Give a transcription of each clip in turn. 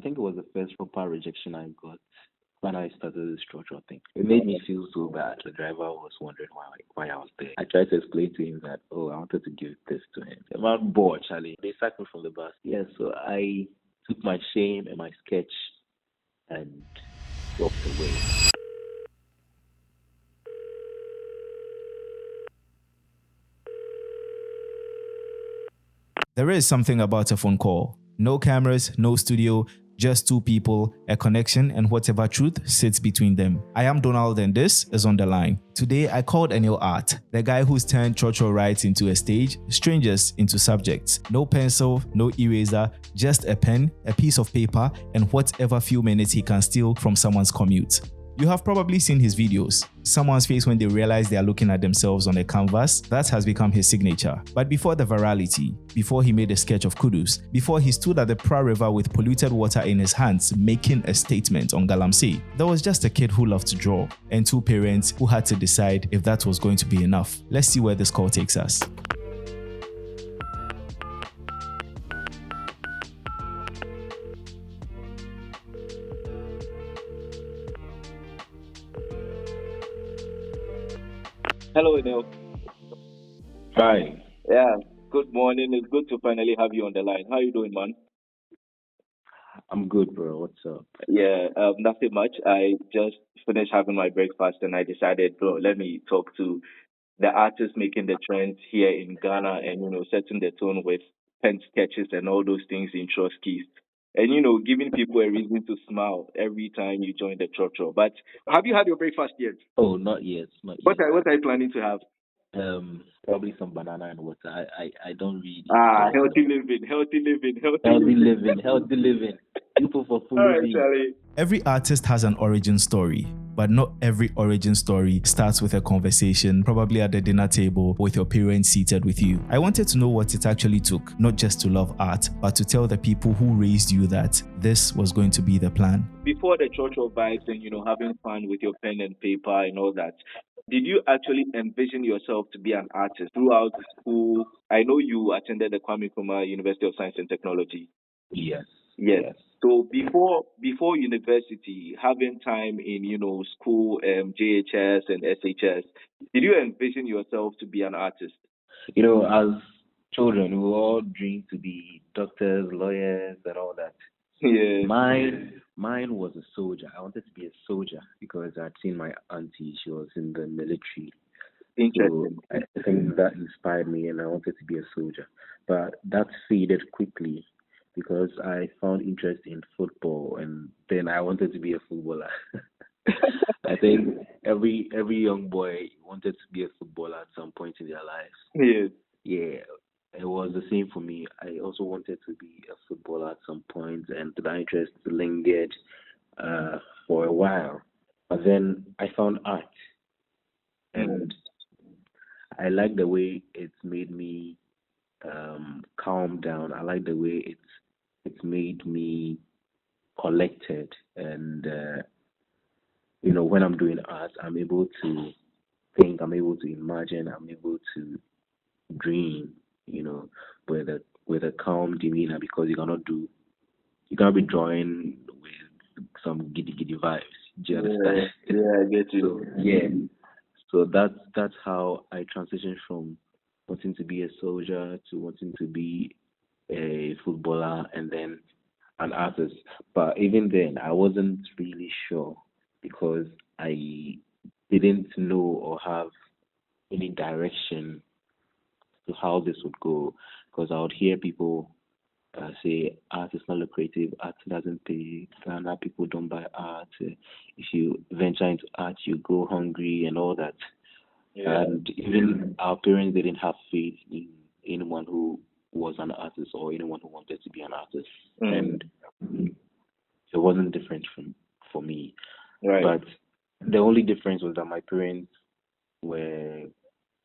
think it was the first proper rejection I got when I started the structural thing. It made me feel so bad. The driver was wondering why I was there. I tried to explain to him that, oh, I wanted to give this to him. I'm not bored, Charlie. They sacked me from the bus. Yeah, so I took my shame and my sketch and walked away. There is something about a phone call. No cameras, no studio, just two people, a connection, and whatever truth sits between them. I am Donald and this is On The Line. Today I called Enil Art, the guy who's turned churchill rights into a stage, strangers into subjects. No pencil, no eraser, just a pen, a piece of paper, and whatever few minutes he can steal from someone's commute. You have probably seen his videos. Someone's face when they realize they are looking at themselves on a canvas, that has become his signature. But before the virality, before he made a sketch of Kudus, before he stood at the Pra River with polluted water in his hands making a statement on Galamsey, there was just a kid who loved to draw and two parents who had to decide if that was going to be enough. Let's see where this call takes us. Hello, Enil. Hi. Yeah, good morning. It's good to finally have you on the line. How you doing, man? I'm good, bro. What's up? Yeah, nothing much. I just finished having my breakfast and I decided, bro, let me talk to the artists making the trends here in Ghana and, setting the tone with pen sketches and all those things in short skis. And, giving people a reason to smile every time you join the church. But have you had your breakfast yet? Oh, not yet. Not What yet. are you planning to have? Probably some banana and water. I don't really like Healthy living, healthy living, healthy living. People for food. All right, Charlie. Every artist has an origin story, but not every origin story starts with a conversation, probably at the dinner table with your parents seated with you. I wanted to know what it actually took, not just to love art, but to tell the people who raised you that this was going to be the plan. Before the churchill vibes and, having fun with your pen and paper and all that, did you actually envision yourself to be an artist throughout school? I know you attended the Kwame Nkrumah University of Science and Technology. Yes. Yes. So before university, having time in school, JHS and SHS, did you envision yourself to be an artist? As children, we all dream to be doctors, lawyers, and all that. Yeah. Mine was a soldier. I wanted to be a soldier because I'd seen my auntie. She was in the military. Interesting. So I think that inspired me, and I wanted to be a soldier. But that faded quickly because I found interest in football, and then I wanted to be a footballer. I think every young boy wanted to be a footballer at some point in their lives. Yes. Yeah, it was the same for me. I also wanted to be a footballer at some point, and that interest lingered for a while. But then I found art, and I like the way it's made me calm down. I like the way it's made me collected, and when I'm doing art, I'm able to think, I'm able to imagine, I'm able to dream, with a calm demeanor because you cannot be drawing with some giddy vibes. Do you understand? Yeah, I get you. So that's how I transitioned from wanting to be a soldier to wanting to be a footballer and then an artist. But even then, I wasn't really sure because I didn't know or have any direction to how this would go. Because I would hear people say art is not lucrative, art doesn't pay, Ghana people don't buy art. If you venture into art, you go hungry and all that. Yeah. And even our parents didn't have faith in anyone who was an artist or anyone who wanted to be an artist. And it wasn't different for me. Right. But the only difference was that my parents were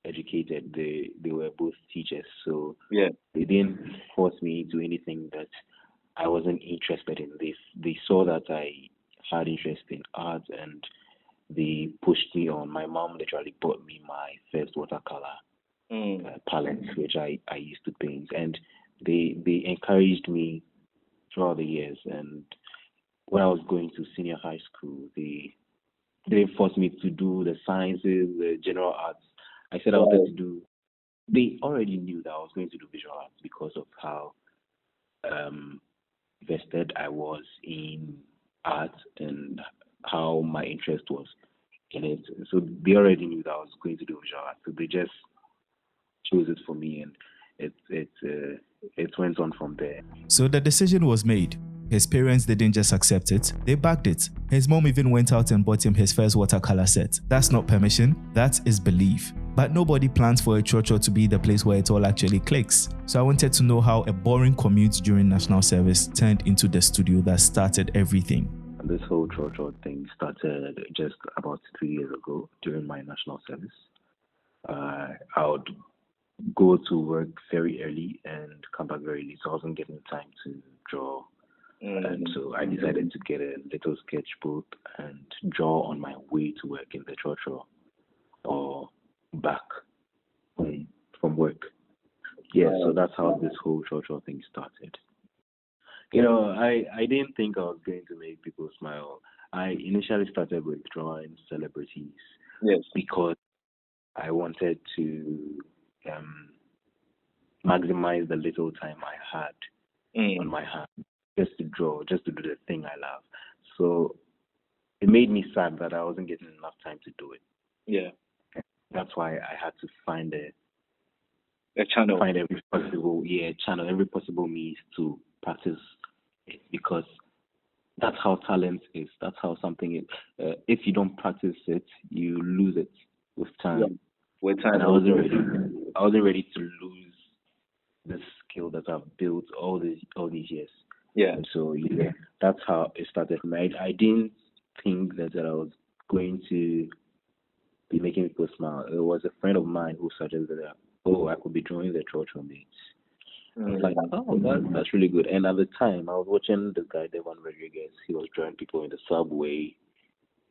educated. They were both teachers, so Yeah. they didn't force me into anything that I wasn't interested in. They saw that I had interest in art and they pushed me on. My mom literally bought me my first watercolor palette, which I used to paint, and they encouraged me throughout the years. And when I was going to senior high school, they forced me to do the sciences, the general arts. I said I wanted Wow. to do. They already knew that I was going to do visual arts because of how um, vested I was in art and how my interest was in it. So they already knew that I was going to do visual art. So they just chose it for me, and it went on from there. So the decision was made. His parents didn't just accept it, they backed it. His mom even went out and bought him his first watercolor set. That's not permission, that is belief. But nobody plans for a church to be the place where it all actually clicks. So I wanted to know how a boring commute during national service turned into the studio that started everything. This whole church thing started just about 3 years ago during my national service. I would go to work very early and come back very late, so I wasn't getting time to draw. And so I decided to get a little sketchbook and draw on my way to work in the church or back from work. Yeah, so that's how this whole church thing started. I didn't think I was going to make people smile. I initially started with drawing celebrities Yes. because I wanted to um, maximize the little time I had on my hand just to draw, just to do the thing I love. So it made me sad that I wasn't getting enough time to do it. Yeah. That's why I had to find A channel. every possible channel, every possible means to practice it, because that's how talent is. That's how something is. If you don't practice it, you lose it with time. Yeah. With time. And I wasn't ready. I wasn't ready to lose this skill that I've built all these years. Yeah. And so that's how it started for me. I didn't think that I was going to be making people smile. It was a friend of mine who suggested that, I could be drawing the church mates. I was like, that's really good. And at the time, I was watching this guy, Devon Rodriguez. He was drawing people in the subway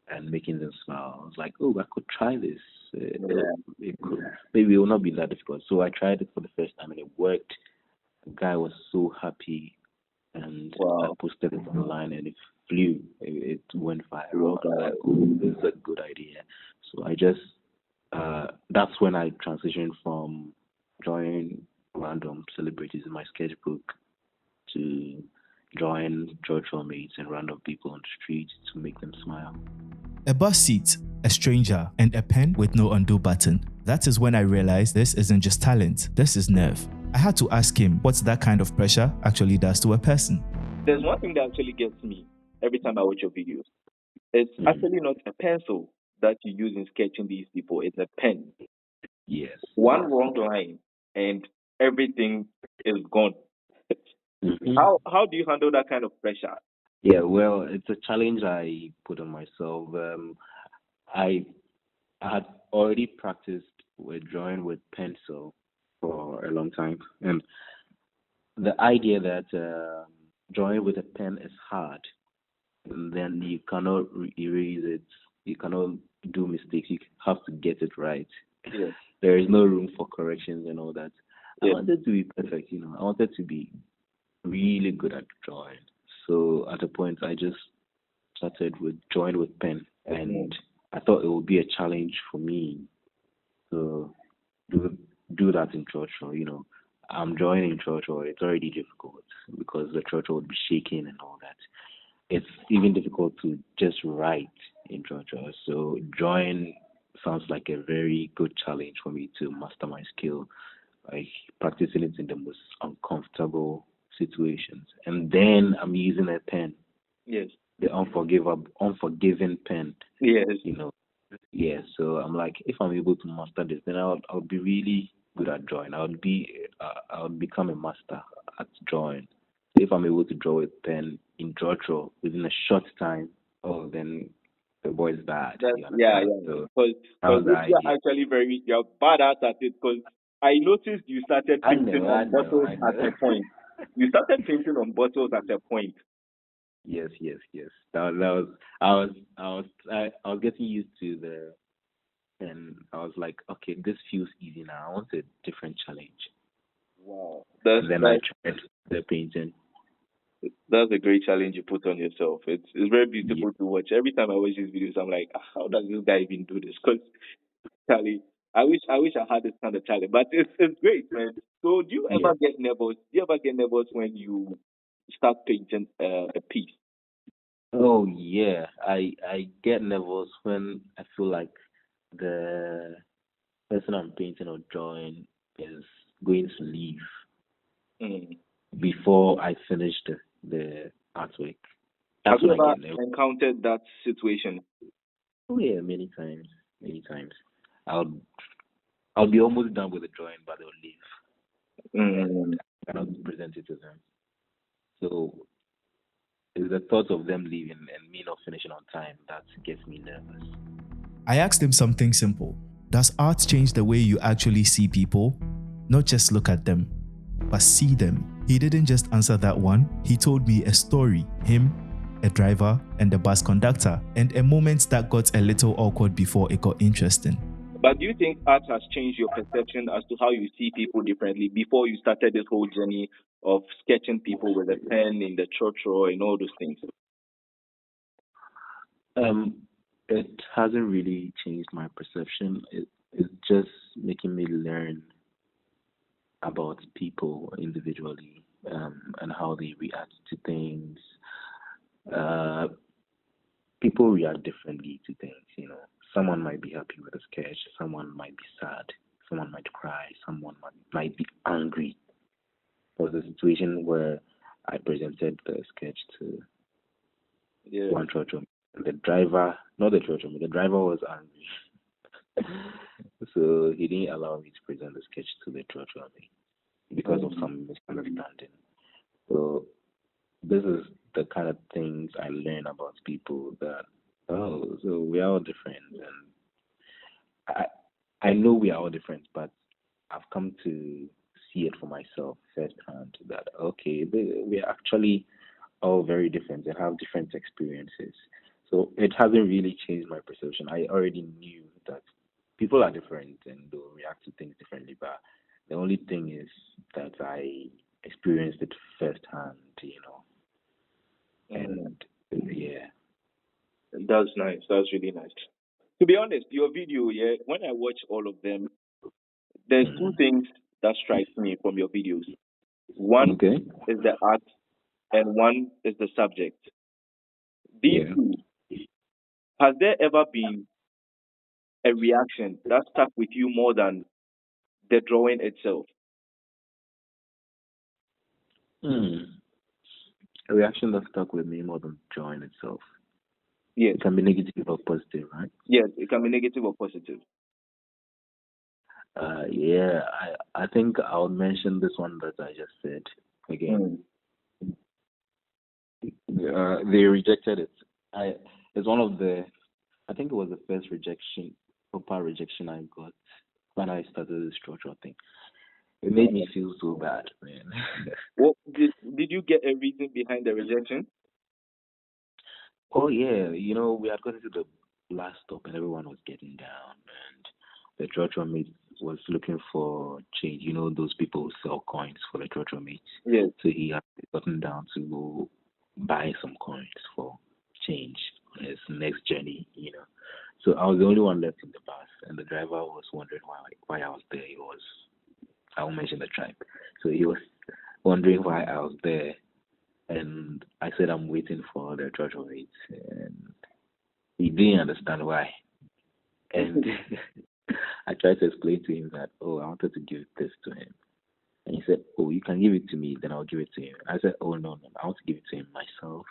and making them smile. I was like, I could try this. Maybe it will not be that difficult. So I tried it for the first time, and it worked. The guy was so happy, and I posted it online, and it flew. It went viral. I was like, this is a good idea. So I just that's when I transitioned from drawing random celebrities in my sketchbook to drawing churchill mates and random people on the street to make them smile. A bus seat, a stranger, and a pen with no undo button. That is when I realized this isn't just talent, this is nerve. I had to ask him what that kind of pressure actually does to a person. There's one thing that actually gets me every time I watch your videos. It's actually not a pencil that you use in sketching these people, it's a pen. Yes. One wrong line and everything is gone. Mm-hmm. How do you handle that kind of pressure? Yeah, well, it's a challenge I put on myself. I had already practiced with drawing with pencil for a long time, and the idea that drawing with a pen is hard, and then you cannot erase it, you cannot do mistakes, you have to get it right. Yeah. There is no room for corrections and all that. Yeah. I wanted to be perfect, I wanted to be really good at drawing. So at a point, I just started with drawing with pen, and I thought it would be a challenge for me to do that in Churchill. I'm drawing in Churchill. It's already difficult because the Churchill would be shaking and all that. It's even difficult to just write in Churchill. So drawing sounds like a very good challenge for me to master my skill, like practicing it in the most uncomfortable situations. And then I'm using a pen. Yes. The unforgiving pen. Yes. Yeah, so I'm like, if I'm able to master this, then I'll be really good at drawing. I'll become a master at drawing. So if I'm able to draw with pen in draw within a short time, then the boy is bad. Yeah. So Because you're actually you're bad at it. Because I noticed you started painting on bottles at a point. You started painting on bottles at a point. Yes. That was I was getting used to the, and I was like, okay, this feels easy now. I want a different challenge. Wow. Then I tried the painting. That's a great challenge you put on yourself. It's very Yeah, beautiful to watch. Every time I watch these videos, I'm like, "Ah, how does this guy even do this?" Because Charlie, I wish I had this kind of talent. But it's great, man. So do you yeah. ever get nervous? Do you ever get nervous when you start painting a piece? Oh yeah, I get nervous when I feel like the person I'm painting or drawing is going to leave Mm. before I finish the artwork. Have That's you when I ever get nervous. encountered that situation? Oh yeah, many times, many times. I'll I'll be almost done with the drawing, but they'll leave, and Mm. I cannot present it to them. So it's the thought of them leaving and me not finishing on time that gets me nervous. I asked him something simple. Does art change the way you actually see people? Not just look at them, but see them. He didn't just answer that one. He told me a story, him, a driver, and a bus conductor, and a moment that got a little awkward before it got interesting. But do you think art has changed your perception as to how you see people differently before you started this whole journey of sketching people with a pen in the church or and all those things? Um, it hasn't really changed my perception. It's just making me learn about people individually, and how they react to things. Uh, People react differently to things. Someone might be happy with a sketch, someone might be sad, someone might cry, someone might be angry. There was a situation where I presented the sketch to Yeah. one church home. The driver, not the church home, the driver was angry. So he didn't allow me to present the sketch to the church home because of Mm. some misunderstanding. So this is the kind of things I learn about people that, oh, so we are all different, and I I know we are all different, but I've come to see it for myself firsthand that okay, we are actually all very different and have different experiences. So it hasn't really changed my perception. I already knew that people are different and they'll react to things differently, but the only thing is that I experienced it firsthand, Mm. and yeah. That's nice. That's really nice. To be honest, your video, yeah, when I watch all of them, there's two Mhm. things that strike me from your videos. One Okay. is the art and one is the subject. These Yeah. two, has there ever been a reaction that stuck with you more than the drawing itself? Hmm. A reaction that stuck with me more than joy itself. Yes. It can be negative or positive, right? Yes, it can be negative or positive. Yeah, I think I'll mention this one that I just said again. Mm. They rejected it. I it's one of the I think it was the first rejection, proper rejection I got when I started the structural thing. It made me feel so bad, man. What did you get a reason behind the rejection? Oh yeah, we had gotten to the last stop and everyone was getting down, and the church mate was looking for change. Those people who sell coins for the church mates. Yes. So he had gotten down to go buy some coins for change on his next journey. So I was the only one left in the bus, and the driver was wondering why I was there. I won't mention the tribe. So he was wondering why I was there, and I said I'm waiting for the church mates, and he didn't understand why. And I tried to explain to him that, oh, I wanted to give this to him. And he said, oh, you can give it to me, then I'll give it to him. I said, oh, no, no, I want to give it to him myself.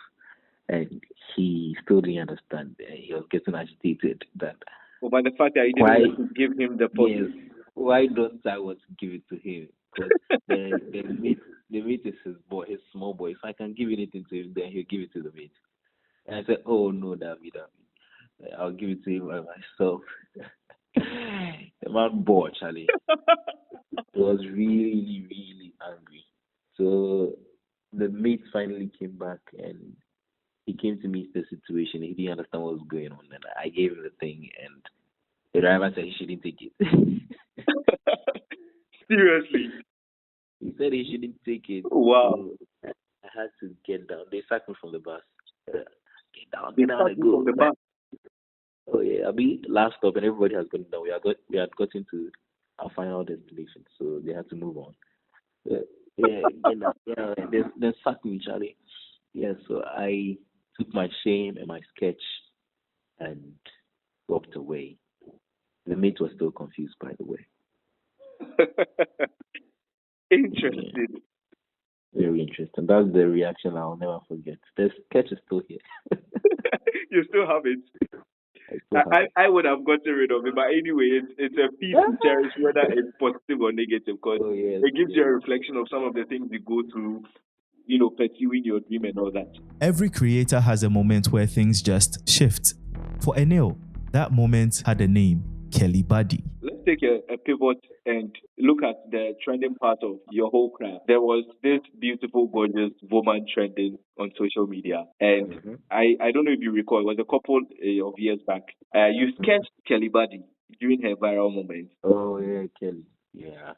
And he still didn't understand. He was getting agitated that Or by the fact that you didn't why, want to give him the yes, portrait. why don't I want to give it to him? Because the mate is his boy, his small boy. If I can give anything to him, then he'll give it to the mate. And I said, oh, no, David, I'll give it to him by myself. The man bored, Charlie. He was really, really angry. So the mate finally came back and he came to meet the situation. He didn't understand what was going on, and I gave him the thing, and the driver said he shouldn't take it. Seriously. He said he shouldn't take it. Wow. So I had to get down. They sacked me from the bus. They Get down start and me from go. the Like, back. oh yeah, I mean last stop and everybody has gotten down. We had gotten to our final destination, so they had to move on. Yeah, get down, then sacked me, Charlie. Yeah, so I took my shame and my sketch and walked away. The mate was still confused, by the way. Yeah, Interesting. very interesting. That's the reaction I'll never forget. The sketch is still here. You still have it. I still have it. I would have gotten rid of it, but anyway, it's a piece to cherish, whether it's positive or negative, because Oh yes, it gives you yes. a reflection of some of the things you go through, pursuing your dream and all that. Every creator has a moment where things just shift. For Enil, that moment had a name, Kelly Buddy. Let's take a pivot and look at the trending part of your whole craft. There was this beautiful, gorgeous woman trending on social media. And Mm-hmm. I don't know if you recall, it was a couple of years back. You sketched Kelly Buddy during her viral moment. Oh yeah, Kelly. Yeah,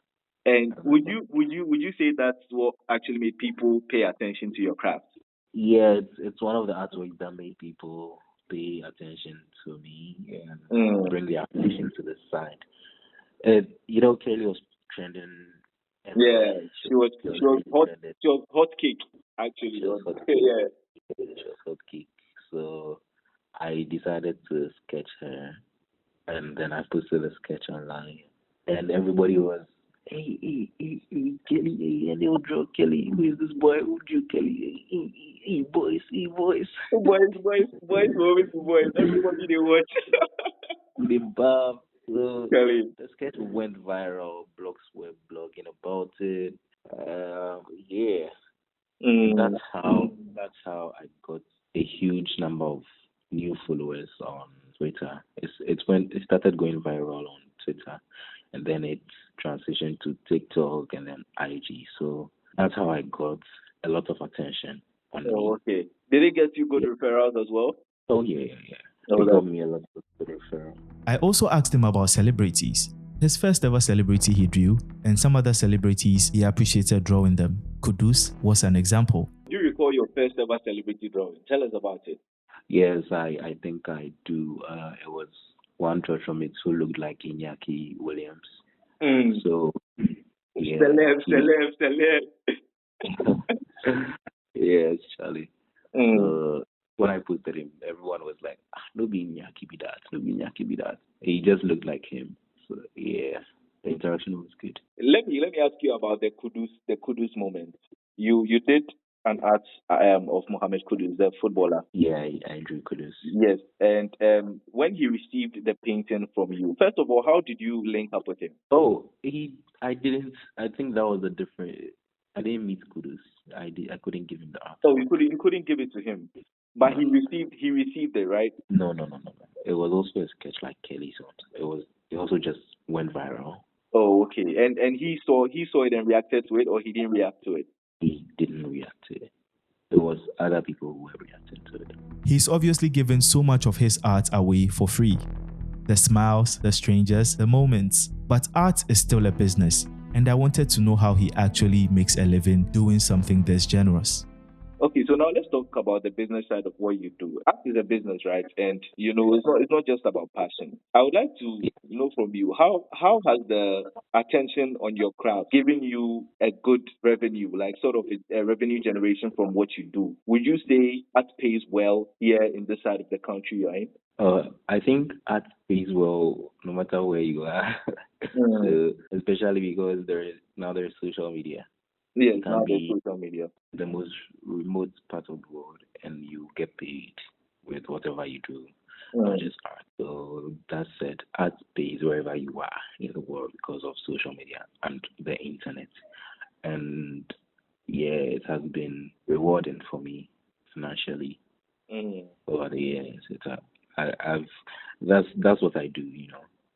And I would remember. you say that's what actually made people pay attention to your craft? Yeah, it's one of the artworks that made people pay attention to me and Mm. bring their attention to the side. Kelly was trending everywhere. Yeah, she was Really hot. trending. She was hot cake actually. She was hot cake. Yeah. She was hot cake. So I decided to sketch her, and then I posted the sketch online, and everybody was, hey, Kelly, hey, and they would draw Kelly. Who is this boy? Who drew Kelly? Hey, boys, hey, boys. Boys. Everybody they watch. The bar. So Kelly. the sketch went viral. Blogs were blogging about it. Yeah, Mm. that's how I got a huge number of new followers on Twitter. It's when it started going viral on Twitter, and then it transitioned to TikTok and then IG. So that's how I got a lot of attention on Oh, me. okay. Did it get you good Yeah. referrals as well? Oh yeah. Oh, It got that. me a lot of good referral. I also asked him about celebrities. His first ever celebrity he drew, and some other celebrities he appreciated drawing them. Kudus was an example. Do you recall your first ever celebrity drawing? Tell us about it. Yes, I think I do. It was one Chochomits who looked like Iñaki Williams. Mm. So yeah, Celeb. yes, Charlie. Mm. So when I posted him, everyone was like, no be Iñaki be that, no be Iñaki be that. He just looked like him. So yeah, the interaction was good. Let me ask you about the Kudus moment. You did an art of Mohamed Kudus, the footballer. Yeah, I drew Kudus. Yes, and when he received the painting from you, first of all, how did you link up with him? Oh, I didn't. I think that was a different. I didn't meet Kudus. I couldn't give him the art. Oh, you couldn't give it to him, but he received it, right? No. It was also a sketch like Kelly's own. It also just went viral. Oh, okay. And he saw it and reacted to it, or he didn't react to it. He didn't react to it. It was other people who were reacting to it. He's obviously given so much of his art away for free. The smiles, the strangers, the moments. But art is still a business, and I wanted to know how he actually makes a living doing something this generous. Okay, so now let's talk about the business side of what you do. Art is a business, right? And it's not just about passion. I would like to know from you how has the attention on your craft given you a good revenue, like sort of a revenue generation from what you do? Would you say art pays well here in this side of the country you're in? I think art pays well no matter where you are. So especially because there's social media. Yes, You can now there's be social media. the most remote part of the world and you get paid with whatever you do, not just art. So that said, art pays wherever you are in the world because of social media and the internet. And yeah, it has been rewarding for me financially Mm. over the years. I've that's what I do.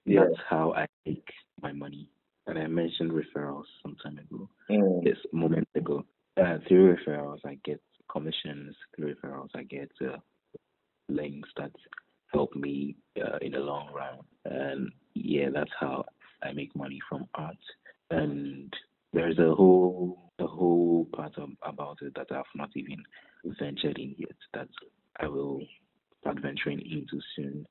Yeah. That's how I make my money. And I mentioned referrals some time ago. Mm. This moment ago. Through referrals, I get commissions. Through referrals, I get links that help me in the long run. And yeah, that's how I make money from art. And there's a whole a whole part about it that I've not even ventured in yet. That I will start venturing into soon.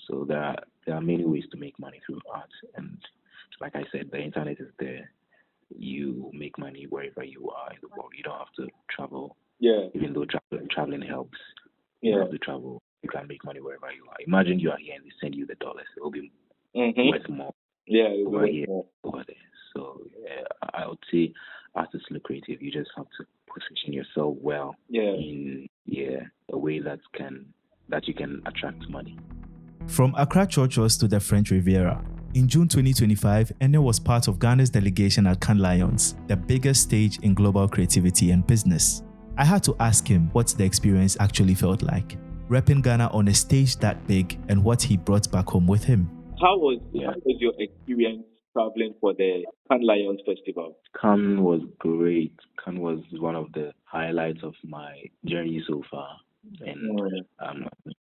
So there are many ways to make money through art, and like I said, the internet is there. You make money wherever you are in the world. You don't have to travel. Yeah. Even though traveling helps, you Yeah. don't have to travel. You can make money wherever you are. Imagine you are here and they send you the dollars. It will be Mm-hmm. worth more Yeah. It over was here, more. over there. So yeah, I would say art is lucrative. You just have to position yourself well Yeah. in a way that you can attract money. From Accra Churches to the French Riviera. In June 2025, Enil was part of Ghana's delegation at Cannes Lions, the biggest stage in global creativity and business. I had to ask him what the experience actually felt like, repping Ghana on a stage that big and what he brought back home with him. How was your experience traveling for the Cannes Lions Festival? Cannes was great. Cannes was one of the highlights of my journey so far, and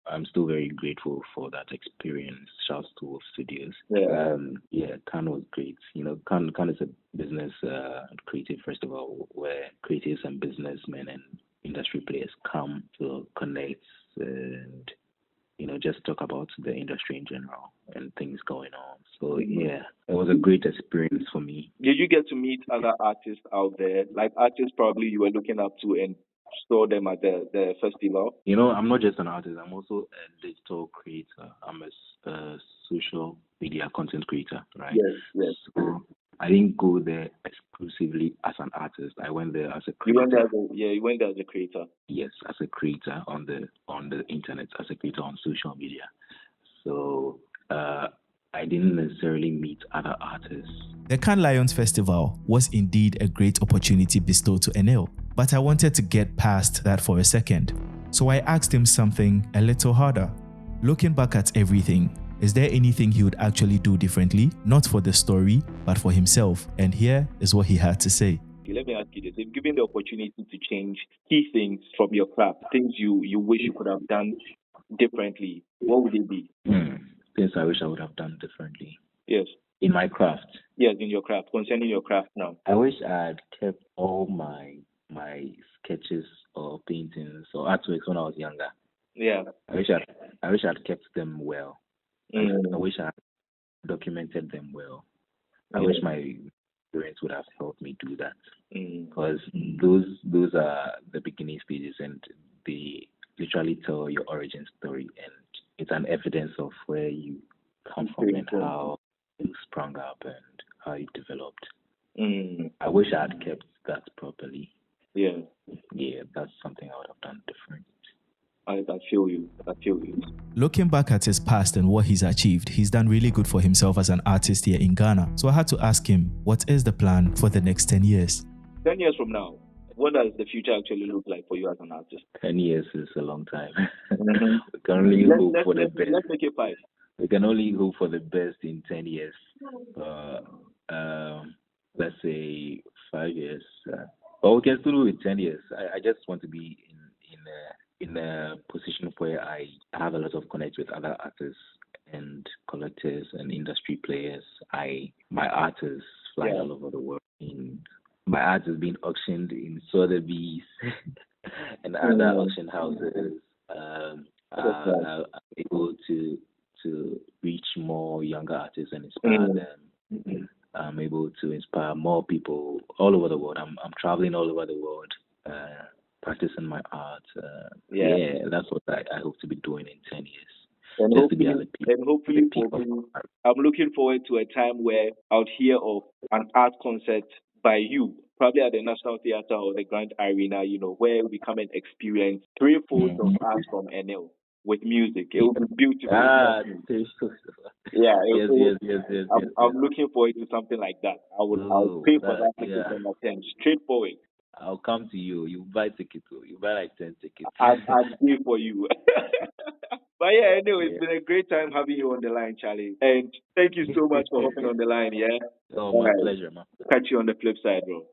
I'm still very grateful for that experience. Shouts to Wolf Studios. Cannes was great. Cannes is a business creative festival where creatives and businessmen and industry players come to connect and just talk about the industry in general and things going on. So yeah, it was a great experience for me. Did you get to meet other artists out there, like artists probably you were looking up to and saw them at the festival? I'm not just an artist. I'm also a digital creator. I'm a social media content creator, right? Yes. So I didn't go there exclusively as an artist. I went there as a creator. You went there as a creator. Yes, as a creator on the internet, as a creator on social media. So I didn't necessarily meet other artists. The Cannes Lions Festival was indeed a great opportunity bestowed to Enil, but I wanted to get past that for a second. So I asked him something a little harder. Looking back at everything, is there anything he would actually do differently? Not for the story, but for himself. And here is what he had to say. Let me ask you this. If given the opportunity to change key things from your craft, things you wish you could have done differently, what would it be? Things I wish I would have done differently. Yes. In my craft? Yes, in your craft. Concerning your craft now. I wish I had kept all my sketches or paintings or artworks when I was younger. Yeah. I wish I'd kept them well. I wish I had documented them well. I wish my parents would have helped me do that, because those are the beginning stages, and they literally tell your origin story, and it's an evidence of where you come from and how you sprung up and how you developed. I wish I had kept that properly. Yeah, that's something I would have done different. I feel you. Looking back at his past and what he's achieved, he's done really good for himself as an artist here in Ghana. So I had to ask him, what is the plan for the next 10 years? 10 years from now, what does the future actually look like for you as an artist? 10 years is a long time. We can only hope for the best. Let's make it 5. We can only hope for the best in 10 years. Let's say 5 years. But we can still do it 10 years. I just want to be in a position where I have a lot of connect with other artists and collectors and industry players. My art is flying all over the world. My art is being auctioned in Sotheby's and other auction houses. I'm able to reach more younger artists and inspire them. I'm able to inspire more people all over the world. I'm traveling all over the world, practicing my art. That's what I hope to be doing in 10 years. And hopefully I'm looking forward to a time where I would hear of an art concert by you, probably at the National Theatre or the Grand Arena, where we come and experience 3 folds of art from Enil with music. It will be beautiful. Yes. I'm looking forward to something like that. I'll pay for that ticket and attend. Straightforward. I'll come to you. You buy tickets. You buy like 10 tickets. I'll pay for you. But anyway, it's been a great time having you on the line, Charlie. And thank you so much for hopping on the line, my pleasure, man. Catch you on the flip side, bro.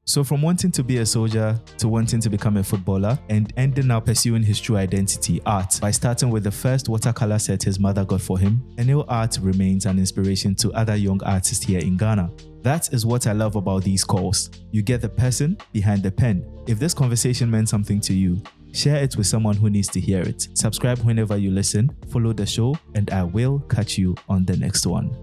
So from wanting to be a soldier to wanting to become a footballer and ending up pursuing his true identity, art, by starting with the first watercolor set his mother got for him, Enil Art remains an inspiration to other young artists here in Ghana. That is what I love about these calls. You get the person behind the pen. If this conversation meant something to you, share it with someone who needs to hear it. Subscribe whenever you listen, follow the show, and I will catch you on the next one.